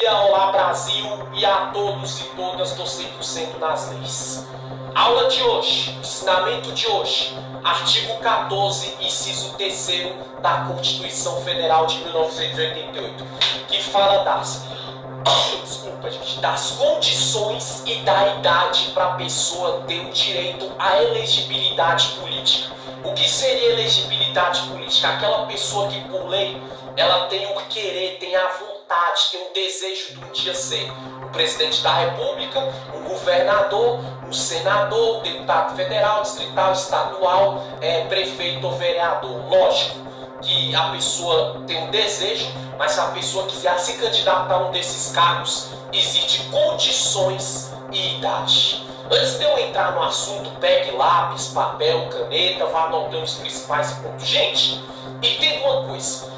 dia, olá Brasil e a todos e todas do 100% nas leis. Aula de hoje, ensinamento de hoje, artigo 14, inciso 3º da Constituição Federal de 1988, que fala das condições e da idade para a pessoa ter o direito à elegibilidade política. O que seria elegibilidade política? Aquela pessoa que por lei ela tem o querer, tem a vontade, tem o desejo de um dia ser o presidente da república, um governador, um senador, um deputado federal, distrital, estadual, prefeito ou vereador. Lógico que a pessoa tem um desejo, mas se a pessoa quiser se candidatar a um desses cargos, existem condições e idade. Antes de eu entrar no assunto, pegue lápis, papel, caneta, vá anotando os principais pontos. Gente, entenda uma coisa.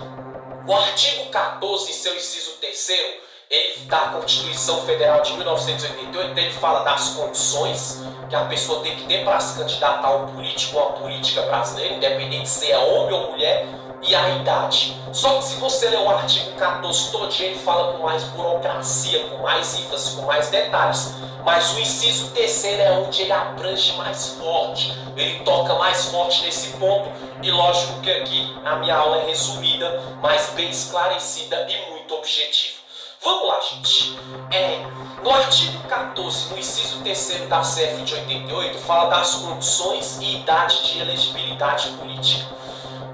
O artigo 14, seu inciso 3º, da Constituição Federal de 1988, ele fala das condições que a pessoa tem que ter para se candidatar a um político ou a política brasileira, independente se é homem ou mulher, e a idade. Só que se você ler o artigo 14 todinho, ele fala com mais burocracia, com mais ênfase, com mais detalhes. Mas o inciso 3º é onde ele abrange mais forte, ele toca mais forte nesse ponto, e lógico que aqui a minha aula é resumida, mas bem esclarecida e muito objetiva. Vamos lá, gente. No artigo 14, no inciso 3º da CF de 88, fala das condições e idade de elegibilidade política.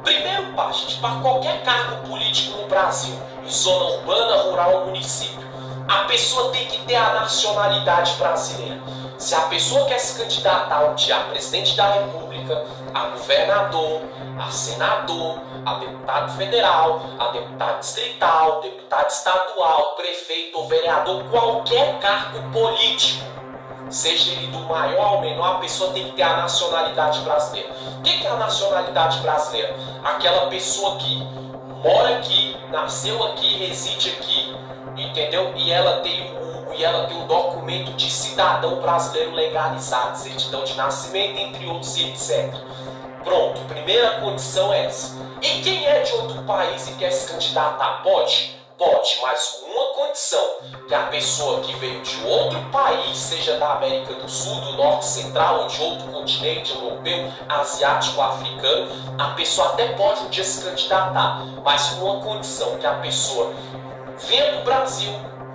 Primeiro passo, gente, para qualquer cargo político no Brasil, em zona urbana, rural ou município, a pessoa tem que ter a nacionalidade brasileira. Se a pessoa quer se candidatar um dia a presidente da república, a governador, a senador, a deputado federal, a deputado distrital, deputado estadual, prefeito ou vereador, qualquer cargo político, seja ele do maior ao menor, a pessoa tem que ter a nacionalidade brasileira. O que é a nacionalidade brasileira? Aquela pessoa que mora aqui, nasceu aqui, reside aqui, entendeu? E ela tem o documento de cidadão brasileiro legalizado, certidão de nascimento, entre outros e etc. Pronto, primeira condição é essa. E quem é de outro país e quer se candidatar, pode? Pode, mas com uma condição, que a pessoa que veio de outro país, seja da América do Sul, do Norte, Central ou de outro continente, europeu, asiático, africano, a pessoa até pode um dia se candidatar, mas com uma condição, que a pessoa venha para o Brasil,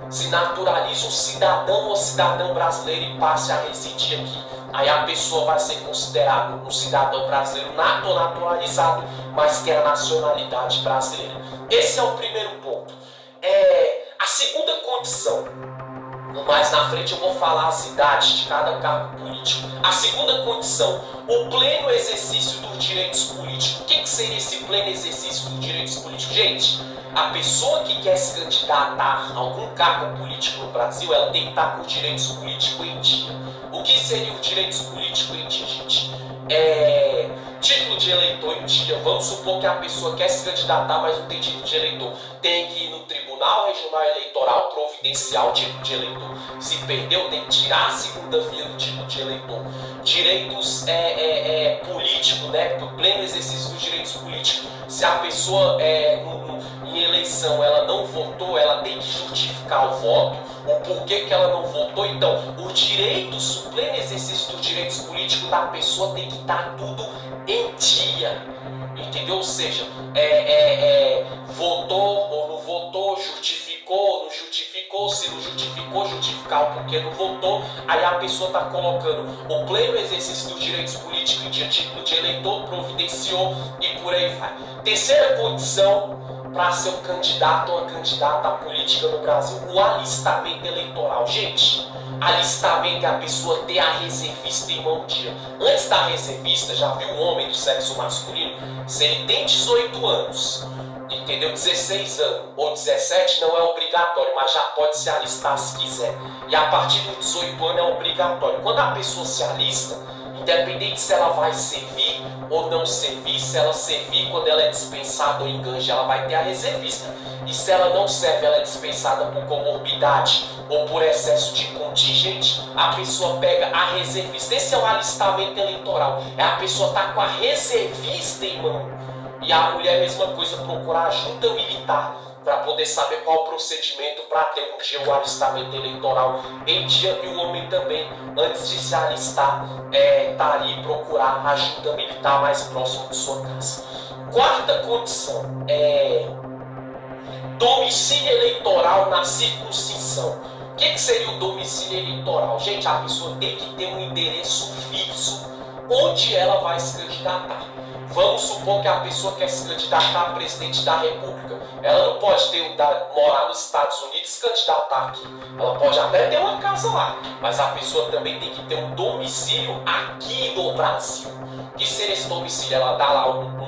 se naturalize um cidadão ou cidadã brasileiro e passe a residir aqui. Aí a pessoa vai ser considerada um cidadão brasileiro naturalizado, mas que é a nacionalidade brasileira. Esse é o primeiro ponto. A segunda condição, mais na frente eu vou falar as idades de cada cargo político. A segunda condição, o pleno exercício dos direitos políticos. O que seria esse pleno exercício dos direitos políticos? Gente, a pessoa que quer se candidatar a algum cargo político no Brasil, ela tem que estar com os direitos políticos em dia. O que seria os direitos políticos em dia, gente? Título de eleitor em dia. Vamos supor que a pessoa quer se candidatar, mas não tem título de eleitor. Tem que ir no Tribunal Regional Eleitoral providenciar o título de eleitor. Se perdeu, tem que tirar a segunda via do título de eleitor. Direitos políticos, né? Por pleno exercício dos direitos políticos. Se a pessoa em eleição ela não votou, ela tem que justificar o voto, o porquê que ela não votou. Então, os direitos, o pleno exercício dos direitos políticos da pessoa tem que estar tudo em dia, entendeu? Ou seja, votou ou não votou, justificou ou não justificou, se não justificou, justificar o porquê não votou. Aí a pessoa está colocando o pleno exercício dos direitos políticos em dia, título de eleitor, providenciou e por aí vai. Terceira condição para ser um candidato ou uma candidata à política no Brasil, o alistamento eleitoral. Gente, alistamento é a pessoa ter a reservista em mão dia. Antes da reservista, já viu um homem do sexo masculino? Se ele tem 18 anos, entendeu? 16 anos ou 17 não é obrigatório, mas já pode se alistar se quiser. E a partir dos 18 anos é obrigatório. Quando a pessoa se alista, independente se ela vai servir ou não servir, se ela servir quando ela é dispensada ou enganja, ela vai ter a reservista. E se ela não serve, ela é dispensada por comorbidade ou por excesso de contingente, a pessoa pega a reservista. Esse é o alistamento eleitoral. É a pessoa estar com a reservista em mão. E a mulher, a mesma coisa, procurar a junta militar para poder saber qual o procedimento para ter um dia o alistamento eleitoral em dia, e o homem também, antes de se alistar, tá ali procurar ajuda militar mais próximo de sua casa. Quarta condição é domicílio eleitoral na circuncisão. O que seria o domicílio eleitoral? Gente, a pessoa tem que ter um endereço fixo onde ela vai se candidatar. Vamos supor que a pessoa quer se candidatar a presidente da República. Ela não pode morar nos Estados Unidos e se candidatar aqui. Ela pode até ter uma casa lá, mas a pessoa também tem que ter um domicílio aqui no Brasil. O que seria esse domicílio? Ela dá lá um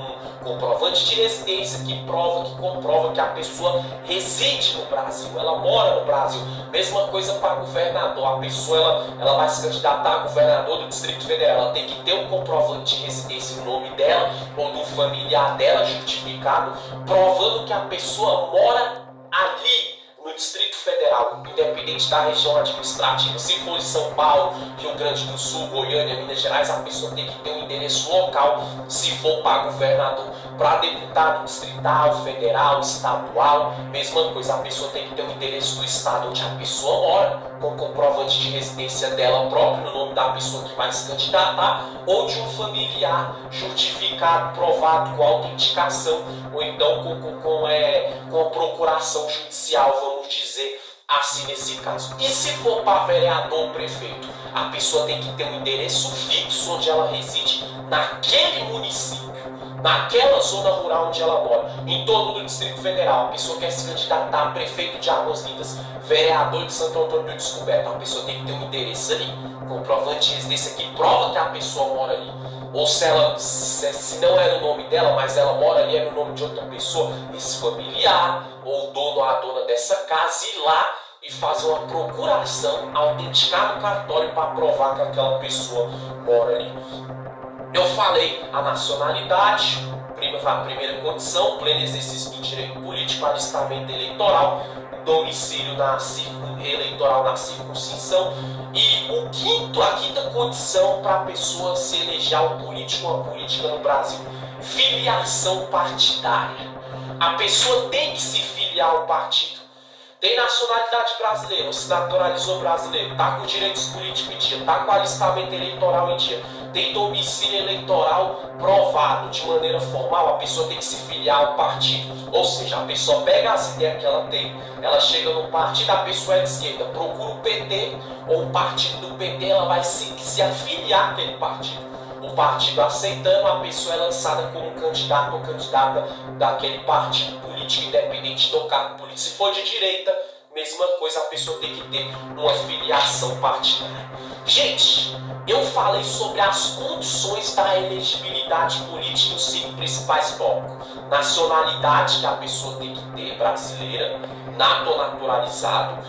comprovante de residência que comprova que a pessoa reside no Brasil, ela mora no Brasil. Mesma coisa para governador. A pessoa ela vai se candidatar a governador do Distrito Federal. Ela tem que ter um comprovante de residência no nome dela ou do familiar dela justificado, provando que a pessoa mora ali no Distrito Federal, independente da região administrativa. Se for em São Paulo, Rio Grande do Sul, Goiânia, Minas Gerais, a pessoa tem que ter um endereço local. Se for para governador, para deputado distrital, federal, estadual, mesma coisa, a pessoa tem que ter um endereço do estado onde a pessoa mora, com comprovante de residência dela própria, no nome da pessoa que vai se candidatar, ou de um familiar justificado, provado com autenticação, ou então com a procuração judicial, vamos dizer assim nesse caso. E se for para vereador ou prefeito, a pessoa tem que ter um endereço fixo onde ela reside naquele município, naquela zona rural onde ela mora, em torno do Distrito Federal. A pessoa quer se candidatar a prefeito de Águas Lindas, vereador de Santo Antônio do Descoberto, a pessoa tem que ter um endereço ali, comprovante de residência que prova que a pessoa mora ali. Ou se não é no nome dela, mas ela mora ali, é no nome de outra pessoa, esse familiar, ou o dono ou a dona dessa casa, ir lá e fazer uma procuração, autenticar no cartório para provar que aquela pessoa mora ali. Eu falei a nacionalidade, a primeira condição, pleno exercício do direito político, alistamento eleitoral, domicílio eleitoral na circuncisão. E a quinta condição para a pessoa se eleger ao político ou a política no Brasil: filiação partidária. A pessoa tem que se filiar ao partido. Tem nacionalidade brasileira, ou se naturalizou brasileiro, está com direitos políticos em dia, está com alistamento eleitoral em dia, tem domicílio eleitoral provado de maneira formal, a pessoa tem que se filiar ao partido. Ou seja, a pessoa pega as ideias que ela tem, ela chega no partido, a pessoa é de esquerda, procura o PT ou o partido do PT, ela vai se afiliar àquele partido. O partido aceitando, a pessoa é lançada como candidato ou candidata daquele partido político, independente do cargo político. Se for de direita, mesma coisa, a pessoa tem que ter uma filiação partidária. Gente, eu falei sobre as condições da elegibilidade política nos 5 principais tópicos: nacionalidade, que a pessoa tem que ter, brasileira, nato ou naturalizado,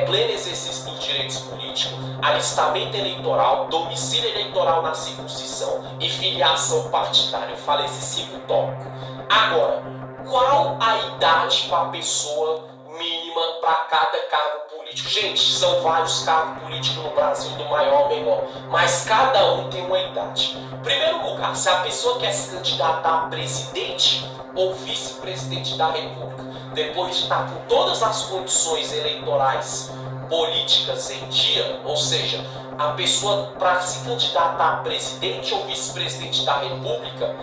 pleno exercício dos direitos políticos, alistamento eleitoral, domicílio eleitoral na circuncisão e filiação partidária. Eu falei esses 5 tópicos. Agora, qual a idade para a pessoa mínima para cada cargo político? Gente, são vários cargos políticos no Brasil, do maior ao menor, mas cada um tem uma idade. Em primeiro lugar, se a pessoa quer se candidatar a presidente ou vice-presidente da República, depois de estar com todas as condições eleitorais políticas em dia, ou seja, a pessoa, para se candidatar a presidente ou vice-presidente da República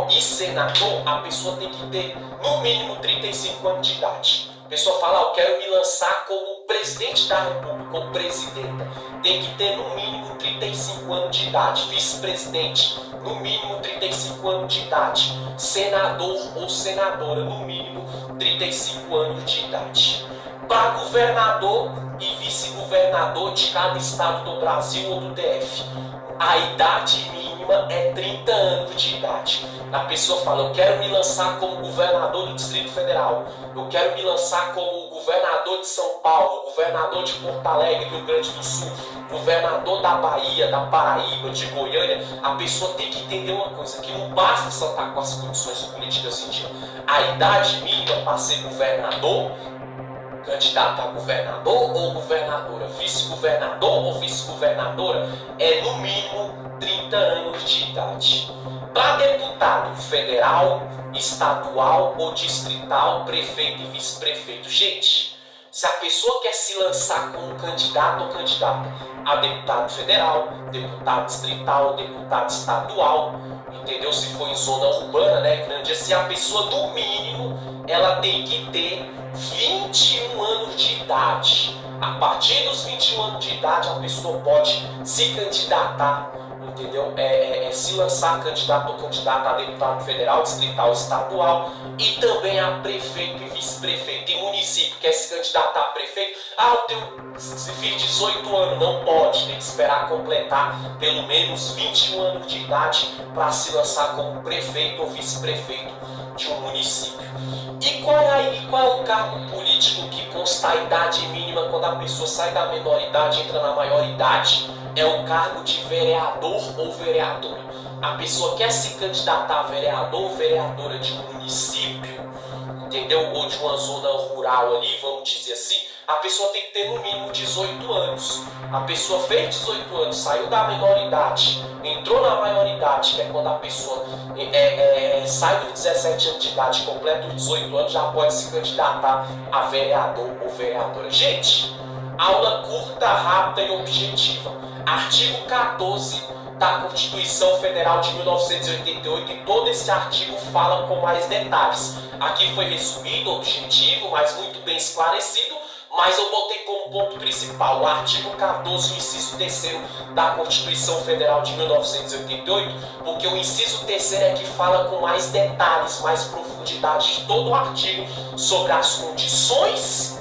e senador, a pessoa tem que ter no mínimo 35 anos de idade. A pessoa fala: eu quero me lançar como presidente da República ou presidenta. Tem que ter no mínimo 35 anos de idade. Vice-presidente, no mínimo 35 anos de idade. Senador ou senadora, no mínimo 35 anos de idade. Para governador e vice-governador de cada estado do Brasil ou do DF, a idade mínima é 30 anos de idade. A pessoa fala: eu quero me lançar como governador do Distrito Federal, eu quero me lançar como governador de São Paulo, governador de Porto Alegre, Rio Grande do Sul, governador da Bahia, da Paraíba, de Goiânia. A pessoa tem que entender uma coisa, que não basta só estar com as condições políticas em dia. A idade mínima para ser governador, candidato a governador ou governadora, vice-governador ou vice-governadora, é no mínimo 30 anos de idade. Para deputado federal, estadual ou distrital, prefeito e vice-prefeito. Gente, se a pessoa quer se lançar como candidato ou candidata a deputado federal, deputado distrital, deputado estadual, entendeu? Se for em zona urbana, né, grande assim, a pessoa no mínimo ela tem que ter 21 anos de idade. A partir dos 21 anos de idade a pessoa pode se candidatar, entendeu? Se lançar candidato ou candidata a deputado federal, distrital, estadual e também a prefeito e vice-prefeito. E município quer se candidatar a prefeito, eu tenho, se fiz 18 anos, não pode, tem que esperar completar pelo menos 21 anos de idade para se lançar como prefeito ou vice-prefeito de um município. E qual é o cargo político que consta a idade mínima quando a pessoa sai da menor idade e entra na maior idade? É o cargo de vereador ou vereadora. A pessoa quer se candidatar a vereador ou vereadora de um município, entendeu? Ou de uma zona rural ali, vamos dizer assim, a pessoa tem que ter no mínimo 18 anos. A pessoa fez 18 anos, saiu da menor idade, entrou na maior idade, que é quando a pessoa sai dos 17 anos de idade, completa os 18 anos, já pode se candidatar a vereador ou vereadora. Gente, aula curta, rápida e objetiva. Artigo 14 da Constituição Federal de 1988, e todo esse artigo fala com mais detalhes. Aqui foi resumido, objetivo, mas muito bem esclarecido, mas eu botei como ponto principal o artigo 14, o inciso 3º da Constituição Federal de 1988, porque o inciso 3º é que fala com mais detalhes, mais profundidade de todo o artigo sobre as condições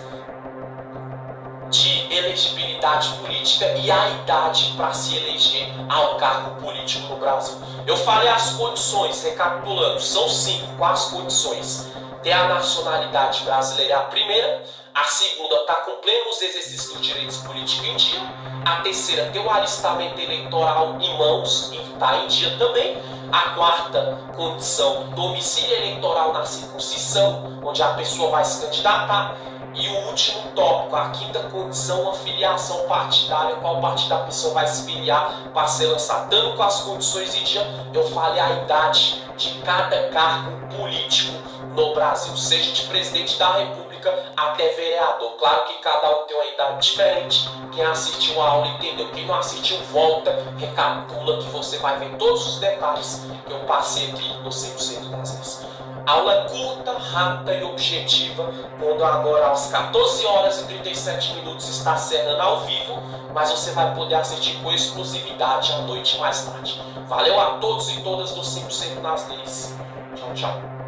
de elegibilidade política e a idade para se eleger ao cargo político no Brasil. Eu falei as condições, recapitulando, são 5. Quais condições? Ter a nacionalidade brasileira, a primeira. A segunda, estar com plenos exercícios dos direitos políticos em dia. A terceira, ter o alistamento eleitoral em mãos e estar em dia também. A quarta condição, domicílio eleitoral na circunscrição, onde a pessoa vai se candidatar. E o último tópico, a quinta condição, a filiação partidária, qual partido a pessoa vai se filiar para ser lançado. Dando com as condições em dia, eu falei a idade de cada cargo político no Brasil, seja de presidente da República até vereador. Claro que cada um tem uma idade diferente. Quem assistiu a aula entendeu. Quem não assistiu, volta, recapitula, que você vai ver todos os detalhes que eu passei aqui no 100% das vezes. Aula curta, rápida e objetiva, quando agora às 14 horas e 37 minutos está encerrando ao vivo, mas você vai poder assistir com exclusividade à noite mais tarde. Valeu a todos e todas do 100% nas leis. Tchau, tchau.